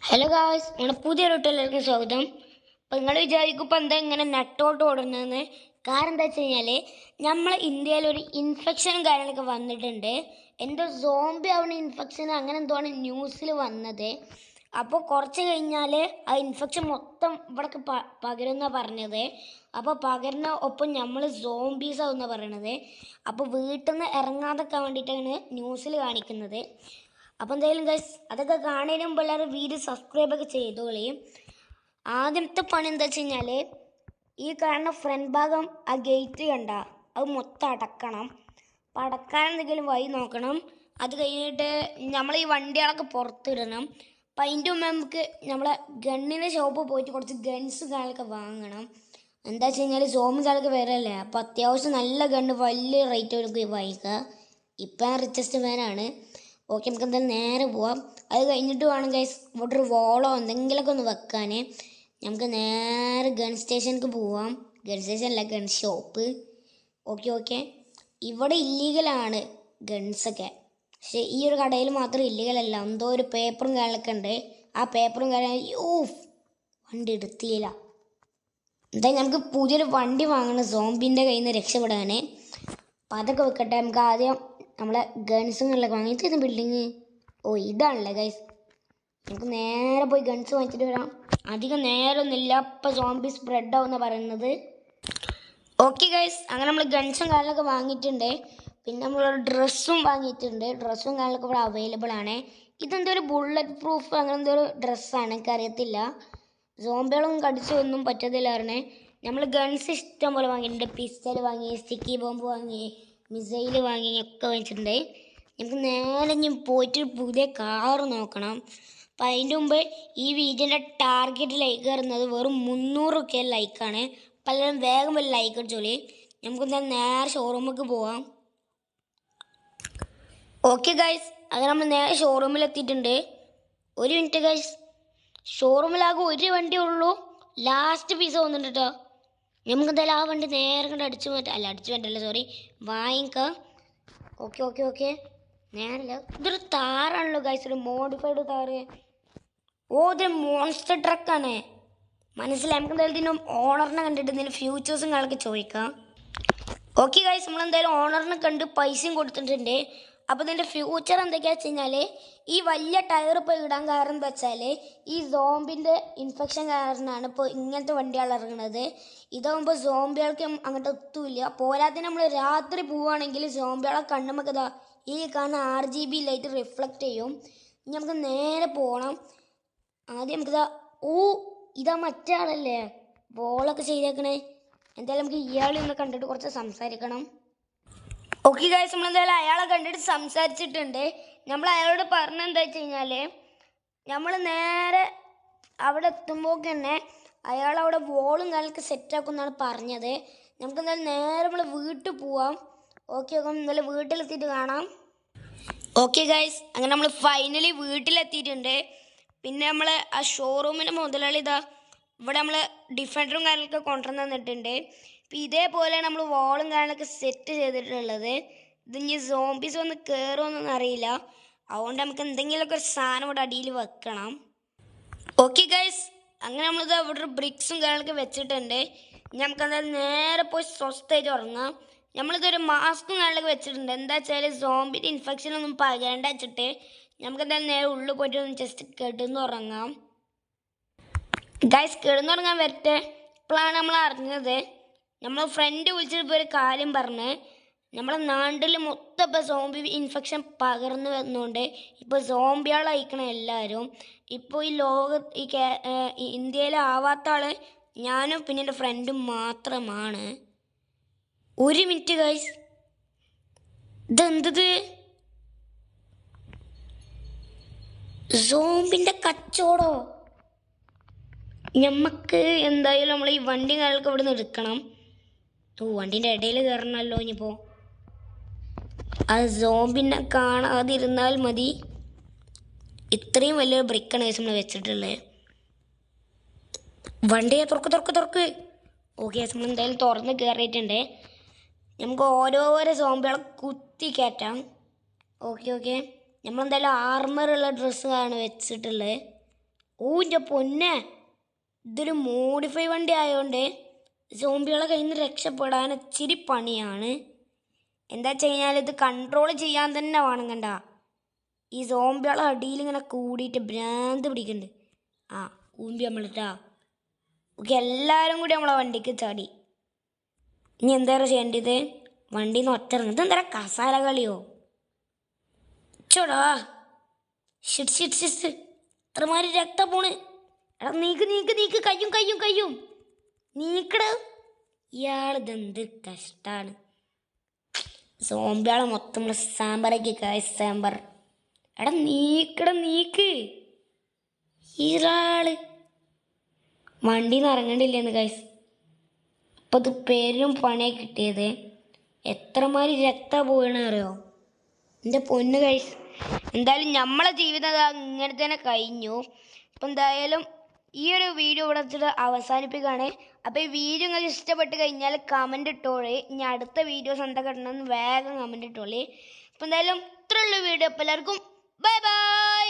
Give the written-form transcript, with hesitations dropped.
Hello guys, നമ്മുടെ പുതിയൊരു വീട്ടിലേക്ക് സ്വാഗതം. അപ്പം നിങ്ങൾ വിചാരിക്കും ഇപ്പം എന്താ ഇങ്ങനെ നെട്ടോട്ട് ഓടുന്നതെന്ന്. കാരണം എന്താ വെച്ച് കഴിഞ്ഞാൽ നമ്മളെ ഇന്ത്യയിൽ ഒരു ഇൻഫെക്ഷനും കാര്യങ്ങളൊക്കെ വന്നിട്ടുണ്ട്. എന്തോ സോംബി ആവുന്ന ഇൻഫെക്ഷൻ അങ്ങനെ എന്തോ ആണ് ന്യൂസിൽ വന്നത്. അപ്പോൾ കുറച്ച് കഴിഞ്ഞാൽ ആ ഇൻഫെക്ഷൻ മൊത്തം ഇവിടേക്ക് പകരുന്ന പറഞ്ഞത്. അപ്പോൾ പകരുന്ന ഒപ്പം നമ്മൾ സോംബീസ് ആവുന്ന പറയണത്. അപ്പോൾ വീട്ടിൽ നിന്ന് ഇറങ്ങാതൊക്കെ വേണ്ടിയിട്ടാണ് ന്യൂസിൽ കാണിക്കുന്നത്. അപ്പോൾ എന്തായാലും ഗൈസ് അതൊക്കെ കാണുന്നതിന് മുമ്പ് എല്ലാവരും വീഡിയോ സബ്സ്ക്രൈബൊക്കെ ചെയ്തോളി. ആദ്യത്തെ പണി എന്താ വെച്ച് കഴിഞ്ഞാൽ ഈ കാണുന്ന ഫ്രണ്ട് ഭാഗം ആ ഗേറ്റ് കണ്ട അത് മൊത്തം അടക്കണം. അപ്പം അടക്കാൻ എന്തെങ്കിലും വഴി നോക്കണം. അത് കഴിഞ്ഞിട്ട് നമ്മൾ ഈ വണ്ടികളൊക്കെ പുറത്തിടണം. അപ്പം അതിൻ്റെ മുമ്പ് നമുക്ക് നമ്മളെ ഗണ്ണിൻ്റെ ഷോപ്പിൽ പോയിട്ട് കുറച്ച് ഗൺസ് കാര്യങ്ങളൊക്കെ വാങ്ങണം. എന്താ വെച്ച് കഴിഞ്ഞാൽ സോമി കാലൊക്കെ വരല്ലേ. അപ്പോൾ അത്യാവശ്യം നല്ല ഗണ്ണ് വലിയ റേറ്റ് അവർക്ക് വാങ്ങിക്കുക. ഇപ്പം ഞാൻ റിച്ചസ്റ്റ് മാനാണ്. ഓക്കെ, നമുക്ക് എന്തായാലും നേരെ പോവാം. അത് കഴിഞ്ഞിട്ട് വേണം ഗൈസ് ഇവിടെ ഒരു വോളോ എന്തെങ്കിലുമൊക്കെ ഒന്ന് വെക്കാൻ. നമുക്ക് നേരെ ഗൺ സ്റ്റേഷനിലേക്ക് പോവാം. ഗൺ സ്റ്റേഷനല്ല, ഗൺ ഷോപ്പ്. ഓക്കെ, ഇവിടെ ഇല്ലീഗലാണ് ഗൺസൊക്കെ. പക്ഷേ ഈ ഒരു കടയിൽ മാത്രം ഇല്ലീഗലല്ല. എന്തോ ഒരു പേപ്പറും കാര്യങ്ങളൊക്കെ ഉണ്ട്. ആ പേപ്പറും കാര്യം വണ്ടി എടുത്തില്ല. എന്തായാലും നമുക്ക് പുതിയൊരു വണ്ടി വാങ്ങണം സോംബിൻ്റെ കയ്യിൽ നിന്ന് രക്ഷപ്പെടാൻ. അപ്പം അതൊക്കെ വെക്കട്ടെ. നമുക്ക് ആദ്യം നമ്മളെ ഗൺസുകളൊക്കെ വാങ്ങിയിട്ട് ബിൽഡിങ് ഇതാണല്ലേ ഗൈസ്. നമുക്ക് നേരെ പോയി ഗൺസ് വാങ്ങിച്ചിട്ട് വരാം. അധികം നേരമൊന്നുമില്ല, ഇപ്പം സോംബി സ്പ്രെഡ് ആവുമെന്ന് പറയുന്നത്. ഓക്കെ ഗൈസ്, അങ്ങനെ നമ്മൾ ഗൺസും കാര്യങ്ങളൊക്കെ വാങ്ങിയിട്ടുണ്ട്. പിന്നെ നമ്മളൊരു ഡ്രസ്സും വാങ്ങിയിട്ടുണ്ട്. ഡ്രസ്സും കാര്യങ്ങളൊക്കെ ഇവിടെ അവൈലബിൾ ആണ്. ഇതെന്തോ ഒരു ബുള്ളറ്റ് പ്രൂഫ് അങ്ങനെ എന്തോ ഒരു ഡ്രസ്സാണ്, എനിക്കറിയത്തില്ല. സോംബികളൊന്നും കടിച്ചൊന്നും പറ്റത്തില്ലായിരുന്നേ. നമ്മൾ ഗൺസ് ഇഷ്ടം പോലെ വാങ്ങിയിട്ടുണ്ട്. പിസ്റ്റൽ വാങ്ങി, സ്റ്റിക്കി ബോംബ് വാങ്ങി, മിസൈൽ വാങ്ങി ഒക്കെ വാങ്ങിച്ചിട്ടുണ്ട്. നമുക്ക് നേരെ ഇനി പോയിട്ട് പുതിയ കാറ് നോക്കണം. അപ്പം അതിൻ്റെ മുമ്പ് ഈ വീഡിയോൻ്റെ ടാർഗറ്റ് ലൈക്ക് കയറുന്നത് വെറും 300 ലൈക്കാണ്. പലരും വേഗം വല്ല ലൈക്ക് അടിച്ചോളി. നമുക്ക് നേരെ ഷോറൂമിലേക്ക് പോവാം. ഓക്കെ ഗൈസ്, അങ്ങനെ നമ്മൾ നേരെ ഷോറൂമിൽ എത്തിയിട്ടുണ്ട്. ഒരു മിനിറ്റ് ഗൈസ്, ഷോറൂമിലാകെ ഒരു വണ്ടി ഉള്ളൂ. ലാസ്റ്റ് പീസ് വന്നിട്ടുണ്ട് കേട്ടോ. നമുക്ക് എന്തായാലും ആ വണ്ടി നേരെ കണ്ട് അടിച്ചു മാറ്റല്ല സോറി, വാങ്ങിക്കാം. ഓക്കെ നേരല്ല, ഇതൊരു താറാണല്ലോ ഗൈസ്, ഒരു മോഡിഫൈഡ് താറ്. ഇതൊരു മോൺസ്റ്റർ ട്രക്കാണ്, മനസ്സിലായി. നമുക്ക് എന്തായാലും ഇതിന് ഓണറിനെ കണ്ടിട്ട് ഇതിൻ്റെ ഫ്യൂച്ചേഴ്സും കാര്യങ്ങളൊക്കെ ചോദിക്കാം. ഓക്കെ ഗൈസ്, നമ്മളെന്തായാലും ഓണറിനെ കണ്ട് പൈസയും കൊടുത്തിട്ടുണ്ട്. അപ്പോൾ ഇതിൻ്റെ ഫ്യൂച്ചർ എന്തൊക്കെയാണെന്ന് വെച്ച് കഴിഞ്ഞാൽ ഈ വലിയ ടയർ ഇപ്പോൾ ഇടാൻ കാരണം എന്താ വെച്ചാൽ ഈ സോംബിൻ്റെ ഇൻഫെക്ഷൻ കാരണമാണ് ഇപ്പോൾ ഇങ്ങനത്തെ വണ്ടികൾ ഇറങ്ങുന്നത്. ഇതാകുമ്പോൾ സോംബികൾക്ക് അങ്ങോട്ട് എത്തൂല്ല. പോരാതെ നമ്മൾ രാത്രി പോവുകയാണെങ്കിൽ സോംബികളെ കണ്ണുമൊക്കെ ഈ കാണുന്ന RGB ലൈറ്റ് റിഫ്ലക്റ്റ് ചെയ്യും. ഇനി നമുക്ക് നേരെ പോകണം. ആദ്യം നമുക്ക് ഇതാ മറ്റേ ആളല്ലേ ബോളൊക്കെ ചെയ്തേക്കണേ. എന്തായാലും നമുക്ക് ഇയാളെ ഒന്ന് കണ്ടിട്ട് കുറച്ച് സംസാരിക്കണം. ഓക്കെ ഗൈസ്, നമ്മളെന്തായാലും അയാളെ കണ്ടിട്ട് സംസാരിച്ചിട്ടുണ്ട്. നമ്മൾ അയാളോട് പറഞ്ഞെന്താ വെച്ച് കഴിഞ്ഞാൽ നമ്മൾ നേരെ അവിടെ എത്തുമ്പോൾ തന്നെ അയാൾ അവിടെ വോളും കാര്യങ്ങളൊക്കെ സെറ്റാക്കുമെന്നാണ് പറഞ്ഞത്. നമുക്ക് എന്തായാലും നേരെ നമ്മൾ വീട്ടിൽ പോവാം. ഓക്കെ, എന്തായാലും വീട്ടിലെത്തിയിട്ട് കാണാം. ഓക്കെ ഗൈസ്, അങ്ങനെ നമ്മൾ ഫൈനലി വീട്ടിലെത്തിയിട്ടുണ്ട്. പിന്നെ നമ്മൾ ആ ഷോറൂമിൻ്റെ മുതലാളി ഇവിടെ നമ്മൾ ഡിഫൻഡറും കാര്യങ്ങളൊക്കെ കൊണ്ടുവന്ന് തന്നിട്ടുണ്ട്. ഇപ്പം ഇതേപോലെയാണ് നമ്മൾ വോളും കാര്യങ്ങളൊക്കെ സെറ്റ് ചെയ്തിട്ടുള്ളത്. ഇതിനി സോംബീസ് വന്ന് കയറുമെന്നൊന്നും അറിയില്ല. അതുകൊണ്ട് നമുക്ക് എന്തെങ്കിലുമൊക്കെ ഒരു സാധനം ഇവിടെ അടിയിൽ വെക്കണം. ഓക്കെ ഗൈസ്, അങ്ങനെ നമ്മളിത് ഇവിടെ ഒരു ബ്രിക്സും കാര്യങ്ങളൊക്കെ വെച്ചിട്ടുണ്ട്. നമുക്ക് എന്തായാലും നേരെ പോയി സ്വസ്ഥമായിട്ട് ഉറങ്ങാം. നമ്മളിതൊരു മാസ്കും കാര്യങ്ങളൊക്കെ വെച്ചിട്ടുണ്ട്. എന്താ വെച്ചാൽ സോംബിൻ്റെ ഇൻഫെക്ഷനൊന്നും പകരണ്ട വെച്ചിട്ട് നമുക്ക് എന്തായാലും നേരെ ഉള്ളിൽ പോയിട്ട് ഒന്ന് ജസ്റ്റ് കിടന്നുറങ്ങാം. ഗൈസ്, കിടന്നുറങ്ങാൻ വരട്ടെ. ഇപ്പോഴാണ് നമ്മൾ അറിഞ്ഞത്. നമ്മൾ ഫ്രണ്ട് വിളിച്ചിട്ട് ഇപ്പോൾ ഒരു കാര്യം പറഞ്ഞ് നമ്മളെ നാട്ടിൽ മൊത്തം ഇപ്പോൾ സോംബി ഇൻഫെക്ഷൻ പകർന്നു വന്നുകൊണ്ട് ഇപ്പോൾ സോംബികളയക്കണം എല്ലാവരും. ഇപ്പോൾ ഈ ഇന്ത്യയിലാവാത്ത ആൾ ഞാനും പിന്നെ എൻ്റെ ഫ്രണ്ടും മാത്രമാണ്. ഒരു മിനിറ്റ് ഗൈസ്, ഇതെന്തത് സോംബിൻ്റെ കച്ചവടോ? നമുക്ക് എന്തായാലും നമ്മൾ ഈ വണ്ടി കാര്യങ്ങളൊക്കെ ഇവിടെ നിന്ന് എടുക്കണം. വണ്ടീൻ്റെ ഇടയിൽ കയറണമല്ലോ. ഇനിയിപ്പോൾ അത് സോംബിനെ കാണാതിരുന്നാൽ മതി. ഇത്രയും വലിയൊരു ബ്രിക്കാണ് കേസ് നമ്മൾ വെച്ചിട്ടുള്ളത്. വണ്ടിയെ തുറക്ക്. ഓക്കെ, നമ്മൾ എന്തായാലും തുറന്ന് കയറിയിട്ടുണ്ട്. നമുക്ക് ഓരോരോ സോംബികളെ കുത്തി കയറ്റാം. ഓക്കെ, നമ്മളെന്തായാലും ആർമറുള്ള ഡ്രസ്സാണ് വെച്ചിട്ടുള്ളത്. ഓ എൻ്റെ പൊന്നെ, ഇതൊരു മോഡിഫൈ വണ്ടി ആയതുകൊണ്ട് സോംബികളെ കയ്യിൽ നിന്ന് രക്ഷപ്പെടാൻ ഇച്ചിരി പണിയാണ്. എന്താ വെച്ച് കഴിഞ്ഞാൽ ഇത് കൺട്രോൾ ചെയ്യാൻ തന്നെ വേണം. കണ്ട ഈ സോംബികളെ അടിയിൽ ഇങ്ങനെ കൂടിയിട്ട് ഭ്രാന്ത് പിടിക്കുന്നുണ്ട്. ആ ഊമ്പി നമ്മളിട്ടാ. ഓക്കെ, എല്ലാവരും കൂടി നമ്മളെ വണ്ടിക്ക് ചാടി. ഇനി എന്താ ചെയ്യേണ്ടത്? വണ്ടിയിൽ നിന്ന് ഒറ്റ ഇറങ്ങും. ഇതെന്താ കസാല കളിയോ? ചോടാ ഇത്രമാതിരി രക്തം പോണ്. എടാ നീക്ക് നീക്ക് നീക്ക്, കയ്യും നീക്കട. ഇയാളിതെന്ത് കഷ്ടാണ്. സോംബിയാളെ മൊത്തം നമ്മൾ സാമ്പാറാക്കി സാമ്പാർ. എടാ നീക്ക്. ഇയാള് വണ്ടിയിൽ നിന്ന് ഇറങ്ങണ്ടില്ലെന്ന് ഗൈസ്. അപ്പം ഇത് പേരും പണിയെ കിട്ടിയത്. എത്രമാതിരി രക്തം പോയണ അറിയോ എൻ്റെ പൊന്ന് ഗൈസ്. എന്തായാലും നമ്മളെ ജീവിതം ഇങ്ങനെ തന്നെ കഴിഞ്ഞു. അപ്പം എന്തായാലും ഈ ഒരു വീഡിയോ ഇവിടെ വെച്ചിട്ട് അവസാനിപ്പിക്കുകയാണ്. അപ്പോൾ ഈ വീഡിയോ നിങ്ങൾക്ക് ഇഷ്ടപ്പെട്ട് കഴിഞ്ഞാൽ കമൻറ്റ് ഇട്ടോളി. ഇനി അടുത്ത വീഡിയോസ് എന്തൊക്കെ ഇടണമെന്ന് വേഗം കമൻറ്റ് ഇട്ടോളി. അപ്പോൾ എന്തായാലും ഇത്രയുള്ള വീഡിയോ. അപ്പോൾ എല്ലാവർക്കും ബൈ ബൈ.